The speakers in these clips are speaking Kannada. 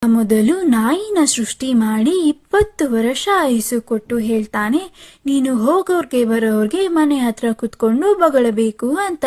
ಮೊದಲು ನಾಯಿನ ಸೃಷ್ಟಿ ಮಾಡಿ 20 ವರ್ಷ ಆಯುಸ್ಸು ಕೊಟ್ಟು ಹೇಳ್ತಾನೆ, ನೀನು ಹೋಗೋರ್ಗೆ ಬರೋರ್ಗೆ ಮನೆ ಹತ್ರ ಕುತ್ಕೊಂಡು ಬಗಳಬೇಕು ಅಂತ.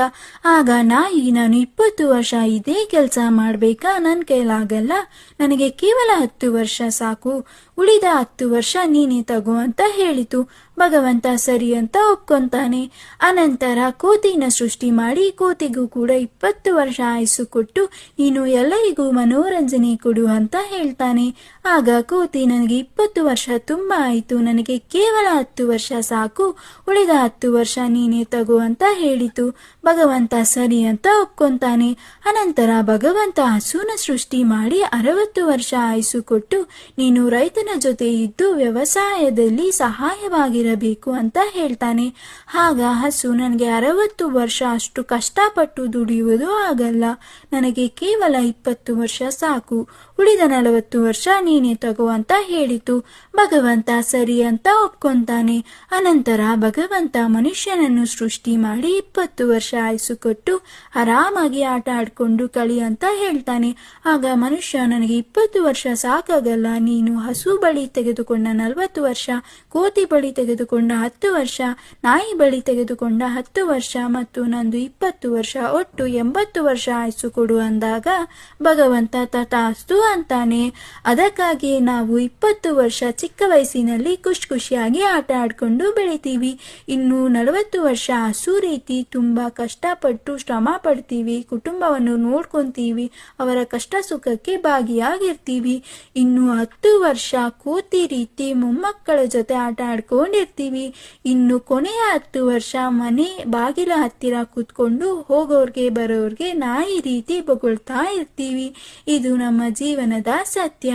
ಆಗ ನಾಯಿ, ನಾನು 20 ವರ್ಷ ಇದೇ ಕೆಲಸ ಮಾಡ್ಬೇಕಾ? ನನ್ನ ಕೈಲಾಗಲ್ಲ, ನನಗೆ ಕೇವಲ 10 ವರ್ಷ ಸಾಕು, ಉಳಿದ 10 ವರ್ಷ ನೀನೇ ತಗೋ ಅಂತ ಹೇಳಿತು. ಭಗವಂತ ಸರಿ ಅಂತ ಒಪ್ಕೊಂತಾನೆ. ಅನಂತರ ಕೋತಿನ ಸೃಷ್ಟಿ ಮಾಡಿ ಕೋತಿಗೂ ಕೂಡ 20 ವರ್ಷ ಆಯುಸ್ಸು ಕೊಟ್ಟು ನೀನು ಎಲ್ಲರಿಗೂ ಮನೋರಂಜನೆ ಕೊಡು ಅಂತ ಹೇಳ್ತಾನೆ. ಆಗ ಕೋತಿ, ನನಗೆ 20 ವರ್ಷ ತುಂಬಾ ಆಯಿತು, ನನಗೆ ಕೇವಲ 10 ವರ್ಷ ಸಾಕು, ಉಳಿದ 10 ವರ್ಷ ನೀನೇ ತಗೋ ಅಂತ ಹೇಳಿತು. ಭಗವಂತ ಸರಿ ಅಂತ ಒಪ್ಕೊಂತಾನೆ. ಅನಂತರ ಭಗವಂತ ಹಸುನ ಸೃಷ್ಟಿ ಮಾಡಿ 60 ವರ್ಷ ಆಯುಸ್ಸು ಕೊಟ್ಟು ನೀನು ರೈತನ ಜೊತೆ ಇದ್ದು ವ್ಯವಸಾಯದಲ್ಲಿ ಸಹಾಯವಾಗಿರಬೇಕು ಅಂತ ಹೇಳ್ತಾನೆ. ಆಗ ಹಸು, ನನಗೆ 60 ವರ್ಷ ಅಷ್ಟು ಕಷ್ಟಪಟ್ಟು ದುಡಿಯುವುದು ಆಗಲ್ಲ, ನನಗೆ ಕೇವಲ 20 ವರ್ಷ ಸಾಕು, ಉಳಿದ 40 ವರ್ಷ ನೀನೇ ತಗೋ ಅಂತ ಹೇಳಿತು. ಭಗವಂತ ಸರಿ ಅಂತ ಒಪ್ಕೊಂತಾನೆ. ಅನಂತರ ಭಗವಂತ ಮನುಷ್ಯನನ್ನು ಸೃಷ್ಟಿ ಮಾಡಿ 20 ವರ್ಷ ಆಯುಸ್ಸು ಕೊಟ್ಟು ಆರಾಮಾಗಿ ಆಟ ಆಡ್ಕೊಂಡು ಕಳಿ ಅಂತ ಹೇಳ್ತಾನೆ. ಆಗ ಮನುಷ್ಯ, ನನಗೆ 20 ವರ್ಷ ಸಾಕಾಗಲ್ಲ, ನೀನು ಹಸು ಬಳಿ ತೆಗೆದುಕೊಂಡ 40 ವರ್ಷ, ಕೋತಿ ಬಳಿ ತೆಗೆದುಕೊಂಡ 10 ವರ್ಷ, ನಾಯಿ ಬಳಿ ತೆಗೆದುಕೊಂಡ 10 ವರ್ಷ ಮತ್ತು ನಂದು 20 ವರ್ಷ, ಒಟ್ಟು 80 ವರ್ಷ ಆಯುಸ್ಸು ಕೊಡು ಅಂದಾಗ ಭಗವಂತ ತಥಾಸ್ತು ಅಂತಾನೆ. ಅದಕ್ಕಾಗಿ ನಾವು 20 ವರ್ಷ ಚಿಕ್ಕ ವಯಸ್ಸಿನಲ್ಲಿ ಖುಷಿಯಾಗಿ ಆಟ ಆಡ್ಕೊಂಡು ಬೆಳಿತೀವಿ. ಇನ್ನು 40 ವರ್ಷ ಹಸು ರೀತಿ ತುಂಬಾ ಕಷ್ಟಪಟ್ಟು ಶ್ರಮ ಪಡ್ತೀವಿ, ಕುಟುಂಬವನ್ನು ನೋಡ್ಕೊಂತೀವಿ, ಅವರ ಕಷ್ಟ ಸುಖಕ್ಕೆ ಭಾಗಿಯಾಗಿರ್ತೀವಿ. ಇನ್ನು 10 ವರ್ಷ ಕೋತಿ ರೀತಿ ಮೊಮ್ಮಕ್ಕಳ ಜೊತೆ ಆಟ ಆಡ್ಕೊಂಡಿರ್ತೀವಿ. ಇನ್ನು ಕೊನೆಯ 10 ವರ್ಷ ಮನೆ ಬಾಗಿಲ ಹತ್ತಿರ ಕೂತ್ಕೊಂಡು ಹೋಗೋರ್ಗೆ ಬರೋರ್ಗೆ ನಾಯಿ ರೀತಿ ಬೊಗಳ್ತಾ ಇರ್ತೀವಿ. ಇದು ನಮ್ಮ ಜೀವನದ ಸತ್ಯ.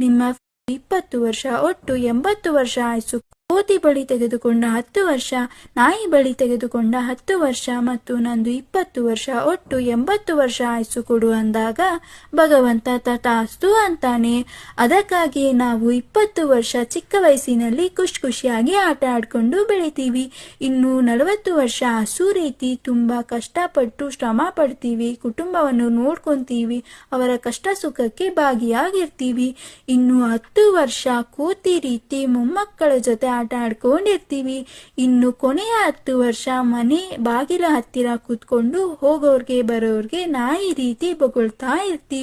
ನಿಮ್ಮ 20 ವರ್ಷ, ಒಟ್ಟು 80 ವರ್ಷ ಆಯ್ಸು. ಕೋತಿ ಬಳಿ ತೆಗೆದುಕೊಂಡ 10 ವರ್ಷ, ನಾಯಿ ಬಳಿ ತೆಗೆದುಕೊಂಡ 10 ವರ್ಷ ಮತ್ತು ನಂದು 20 ವರ್ಷ, ಒಟ್ಟು 80 ವರ್ಷ ಆಯುಸ್ಸು ಕೊಡು ಅಂದಾಗ ಭಗವಂತ ತಥಾಸ್ತು ಅಂತಾನೆ. ಅದಕ್ಕಾಗಿ ನಾವು 20 ವರ್ಷ ಚಿಕ್ಕ ವಯಸ್ಸಿನಲ್ಲಿ ಖುಷಿಯಾಗಿ ಆಟ ಆಡ್ಕೊಂಡು ಬೆಳಿತೀವಿ. ಇನ್ನು 40 ವರ್ಷ ಹಸು ರೀತಿ ತುಂಬಾ ಕಷ್ಟಪಟ್ಟು ಶ್ರಮ ಪಡ್ತೀವಿ, ಕುಟುಂಬವನ್ನು ನೋಡ್ಕೊಂತೀವಿ, ಅವರ ಕಷ್ಟ ಸುಖಕ್ಕೆ ಭಾಗಿಯಾಗಿರ್ತೀವಿ. ಇನ್ನು 10 ವರ್ಷ ಕೋತಿ ರೀತಿ ಮೊಮ್ಮಕ್ಕಳ ಜೊತೆ ಆಟ ಆಡ್ಕೊಂಡಿರ್ತೀವಿ. ಇನ್ನು ಕೊನೆಯ 10 ವರ್ಷ ಮನೆ ಬಾಗಿಲ ಹತ್ತಿರ ಕೂತ್ಕೊಂಡು ಹೋಗೋರ್ಗೆ ಬರೋರ್ಗೆ ನಾಯಿ ರೀತಿ ಬೊಗಳ್ತಾ ಇರ್ತೀವಿ.